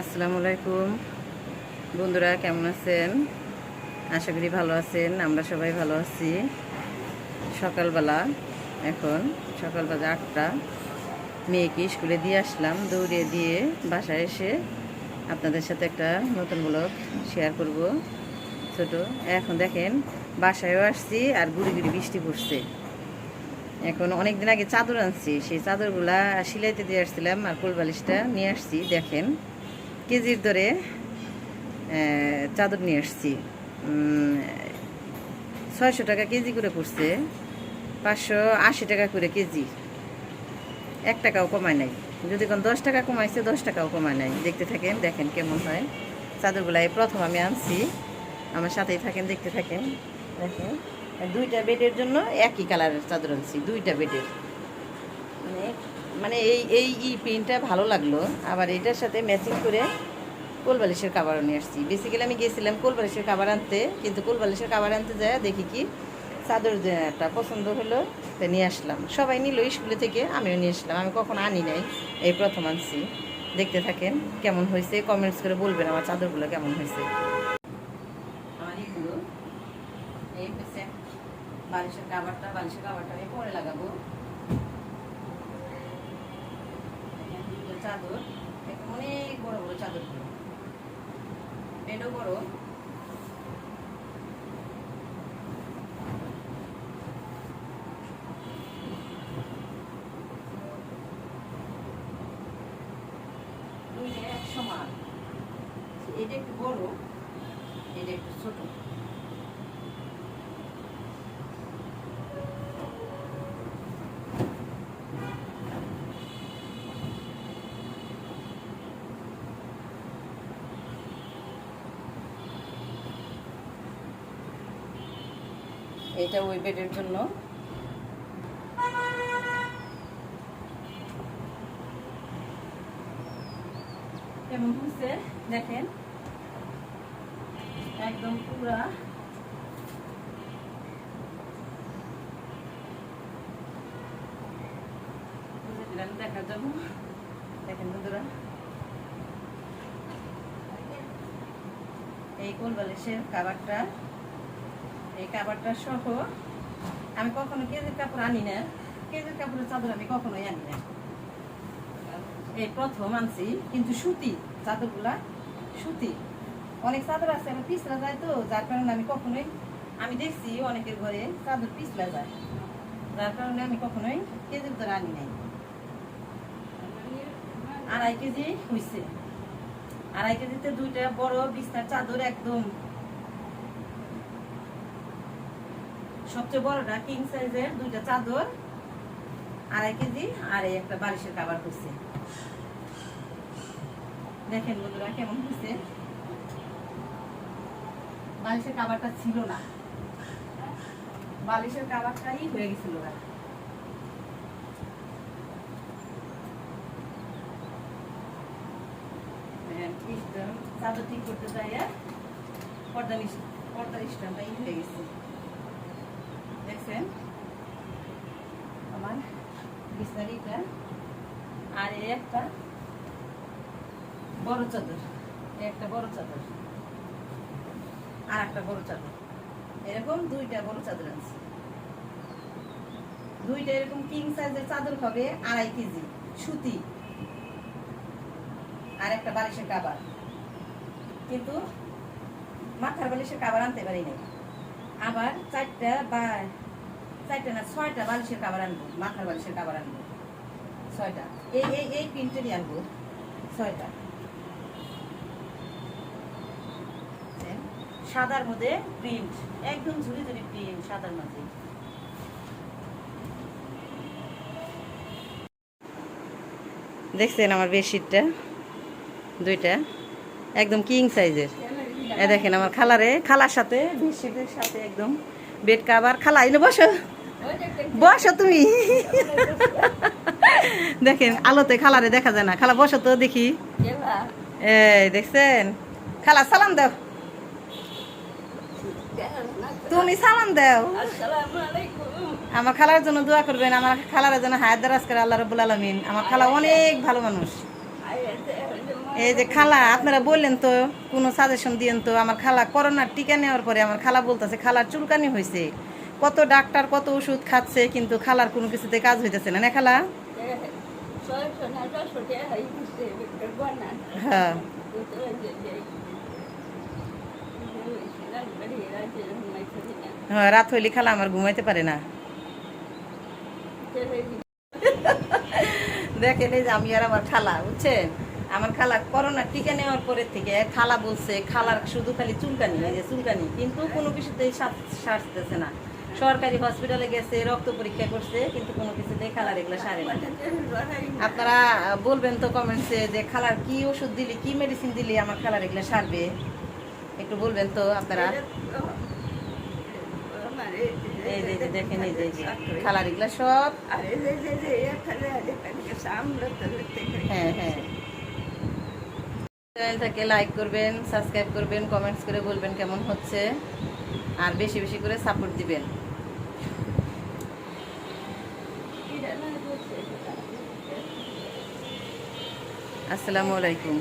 আসসালামু আলাইকুম বন্ধুরা, কেমন আছেন? আশা করি ভালো আছেন। আমরা সবাই ভালো আছি। সকালবেলা, এখন সকালবেলা 8টা। মেয়েকে স্কুলে দিয়ে আসলাম, দৌড়িয়ে দিয়ে বাসায় এসে আপনাদের সাথে একটা নতুন ব্লগ শেয়ার করব। ছোট এখন দেখেন, বাসায়ও আসছি আর গুড়ি গুড়ি বৃষ্টি পড়ছে। এখন অনেক দিন আগে চাদর আনছি, সেই চাদরগুলা সিলাইতে দিয়ে আসছিলাম আর কোলবালিশটা নিয়ে আসছি। দেখেন, কেজির দরে চাদর নিয়ে আসছি। 600 টাকা কেজি করে পড়ছে, 580 টাকা করে কেজি। 1 টাকাও কমায় নাই। যদি কোন 10 টাকা কমাইছে, 10 টাকাও কমায় নাই। দেখতে থাকেন, দেখেন কেমন হয় চাদরগুলা। এই প্রথম আমি আনছি, আমার সাথেই থাকেন, দেখতে থাকেন। দেখেন, 2টা বেডের জন্য একই কালারের চাদর আনছি, 2টা বেডের। মানে মানে এই এই ই প্রিন্টটা ভালো লাগলো। আবার এটার সাথে ম্যাচিং করে কোলবালিশের কাবারও নিয়ে আসছি। বেসিক্যালি আমি গিয়েছিলাম কোলবালিশের কাবার আনতে, কিন্তু কোলবালিশের কাবার আনতে যায় দেখি কি চাদর একটা পছন্দ হলো, তাই নিয়ে আসলাম। সবাই নিল স্কুলে থেকে, আমিও নিয়ে আসলাম। আমি কখনো আনি নাই, এই প্রথম আনছি। দেখতে থাকেন কেমন হয়েছে, কমেন্টস করে বলবেন আমার চাদরগুলো কেমন হয়েছে। আমার এগুলো এই হচ্ছে বালিশের কাবারটা আমি পরে লাগাবো। চাদর অনেক বড় বড় চাদরগুলো, বেডও বড়। এক সমান, এটা একটু বড়, এটা একটু ছোট। এটা ওই বেডের জন্য। কেমন হচ্ছে দেখেন, একদম পুরা দেখার জন্য। দেখেন বন্ধুরা, এই কোলবালিশের কাবারটা, এই কাবারটা সহ আমি কখনো কেজির কাপড় আনি না। কেজির কাপড়ের চাদর আমি কখনোই আনি না, এই প্রথম আনছি। কিন্তু সুতি চাদরগুলা, সুতি। অনেক চাদর আছে আমার পিছলা যায়, তো যার কারণে আমি কখনোই, আমি দেখছি অনেকের ঘরে চাদর পিছলা যায়, যার কারণে আমি কখনোই কেজির দরে আনি নাই। 2.5 কেজি হয়েছে। 2.5 কেজিতে 2টা বড় বিছনার চাদর, একদম সবচেয়ে বড়টা কিং সাইজের 2টা চাদর 2.5 কেজি, আর এই একটা বালিশের কাভার হয়েছে। দেখেন বন্ধুরা কেমন হয়েছে। বালিশের কাভারটা ছিল না, বালিশের কাভারটাই হয়ে গেছিল। চাদর ঠিক করতে যাই, পর্দার স্ট্যান্ডটাই হয়ে গেছে। দেখছেন আমার বিছনারিটা। আর এই একটা বড় চাদর, একটা বড় চাদর আর একটা বড় চাদর, এরকম 2টা বড় চাদর আছে। 2টা এরকম কিং সাইজের চাদর হবে 2.5 কেজি সুতি, আর একটা বালিশের কাবার। কিন্তু মাথার বালিশের কাবার আনতে পারি নাই। আবার 4টা না 6টা বালিশের কাবার আনবো, মাথার বালিশের কাবার আনবো 6টা। এই প্রিন্টেরই আনবো 6টা। সাদার মধ্যে প্রিন্ট, একদম ঝুড়ি ঝুড়ি প্রিন্ট সাদার মাঝে। দেখছেন আমার বেডশিটটা, 2টা একদম কিং সাইজের। দেখেন আমার খালার সাথে বেডশিটের সাথে একদম বেড কাভার। খালা এনে বসো, বসো তুমি। দেখেন আলোতে খালারে দেখা যায় না। খালা বসো তো দেখি। এই দেখছেন, খালা সালাম দাও, তুমি সালাম দাও। আমার খালার জন্য দোয়া করবেন, আমার খালার জন্য হায়াত দারাজ করে আল্লাহ রাব্বুল আলামিন। আমার খালা অনেক ভালো মানুষ, এই যে খালা, আপনারা বললেন তো কোনো সাজেশন দিয়েন তো। আমার খালা করোনার টিকা নেওয়ার পরে আমার খালা বলতেছে খালার চুলকানি হয়েছে, কত ডাক্তার কত ওষুধ খাচ্ছে কিন্তু খালার কোনো কিছুতে কাজ হইতেছে না, না খালা? হ্যাঁ হ্যাঁ, রাত হইলে খালা আমার ঘুমাইতে পারে না। দেখেন এই যে আমি আর আমার খালা, বুঝছেন, আমার খালা করোনার টিকা নেওয়ার পরের থেকে খালা বলছে খালার শুধু খালি চুলকানি, এই যে চুলকানি, কিন্তু কোনো কিছুতেই সারতেছে না। সরকারি হসপিটালে গেছে, রক্ত পরীক্ষা করছে, কিন্তু কোনো কিছুতেই খালার এগুলো সারে না। আপনারা বলবেন তো কমেন্টসে যে খালার কি ওষুধ দিলে, কি মেডিসিন দিলে আমার খালার এগুলো সারবে, একটু বলবেন তো আপনারা। এই যে দেখেন, এই যে খালার এগুলা সব। হ্যাঁ হ্যাঁ, চ্যানেলটাকে লাইক করবেন, সাবস্ক্রাইব করবেন, কমেন্টস করে বলবেন কেমন হচ্ছে, আর বেশি বেশি করে সাপোর্ট দিবেন। আসসালামু আলাইকুম।